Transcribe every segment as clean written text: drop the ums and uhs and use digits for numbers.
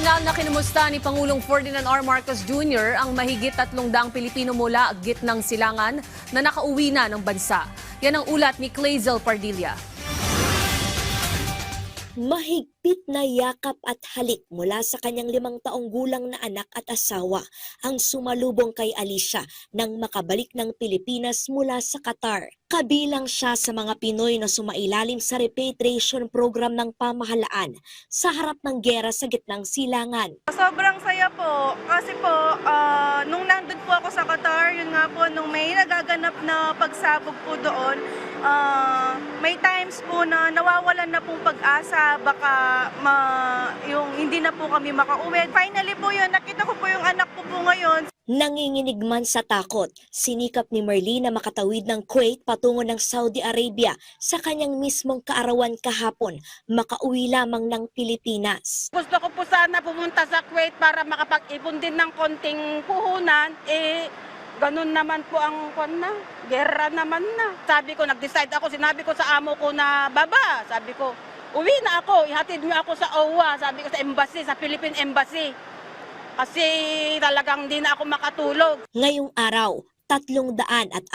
Personal na kinumusta ni Pangulong Ferdinand R. Marcos Jr. ang mahigit 300 Pilipino mula gitnang silangan na nakauwi na ng bansa. Yan ang ulat ni Clazel Pardilla. Mahigpit na yakap at halik mula sa kanyang 5 taong gulang na anak at asawa ang sumalubong kay Alicia nang makabalik ng Pilipinas mula sa Qatar. Kabilang siya sa mga Pinoy na sumailalim sa repatriation program ng pamahalaan sa harap ng giyera sa gitnang silangan. Sobrang saya po kasi po nung nandun po ako sa Qatar, yun nga po nung may nagaganap na pagsabog po doon, may times po na nawawalan na pong pag-asa, baka yung hindi na po kami makauwi. Finally po yun, nakita ko po yung anak ko po ngayon. Nanginginig man sa takot, sinikap ni Marlene na makatawid ng Kuwait patungo ng Saudi Arabia sa kanyang mismong kaarawan kahapon, makauwi lamang ng Pilipinas. Gusto ko po sana pumunta sa Kuwait para makapag-ipon din ng konting puhunan, ganun naman po ang gera naman na. Sabi ko, nag-decide ako, sinabi ko sa amo ko na, baba, sabi ko, uwi na ako, ihatid mo ako sa OWA, sabi ko sa embassy, sa Philippine Embassy. Kasi talagang di na ako makatulog. Ngayong araw, 343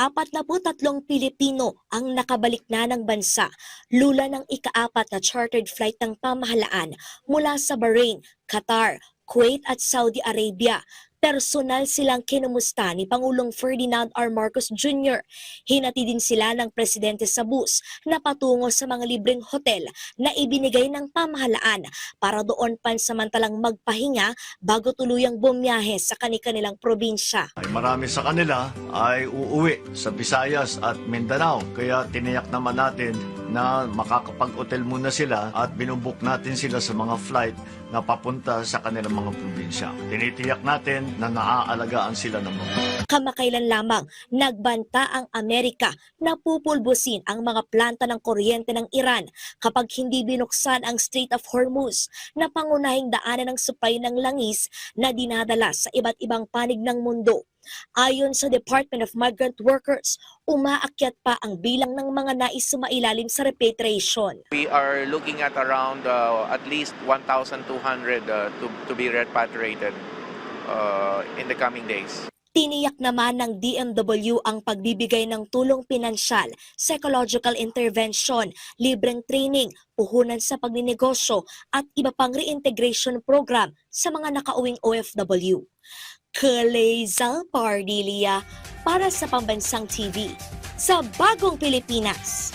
Pilipino ang nakabalik na ng bansa, lula ng ika-4 na chartered flight ng pamahalaan mula sa Bahrain, Qatar, Kuwait at Saudi Arabia. Personal silang kinumusta ni Pangulong Ferdinand R. Marcos Jr. Hinati din sila ng presidente sa bus na patungo sa mga libreng hotel na ibinigay ng pamahalaan para doon pansamantalang magpahinga bago tuluyang bumiyahe sa kanilang probinsya. Marami sa kanila ay uuwi sa Visayas at Mindanao, kaya tiniyak naman natin na makakapag-hotel muna sila at binubuk natin sila sa mga flight na papunta sa kanilang mga probinsya. Tinitiyak natin na naaalagaan sila ng mga. Kamakailan lamang nagbanta ang Amerika na pupulbusin ang mga planta ng kuryente ng Iran kapag hindi binuksan ang Strait of Hormuz na pangunahing daanan ng supply ng langis na dinadala sa iba't ibang panig ng mundo. Ayon sa Department of Migrant Workers, umaakyat pa ang bilang ng mga nais sumailalim sa repatriation. We are looking at around at least 1,200 to be repatriated in the coming days. Tiniyak naman ng DMW ang pagbibigay ng tulong pinansyal, psychological intervention, libreng training, puhunan sa pagninegosyo at iba pang reintegration program sa mga nakauwing OFW. Clazel Pardilla para sa Pambansang TV sa Bagong Pilipinas.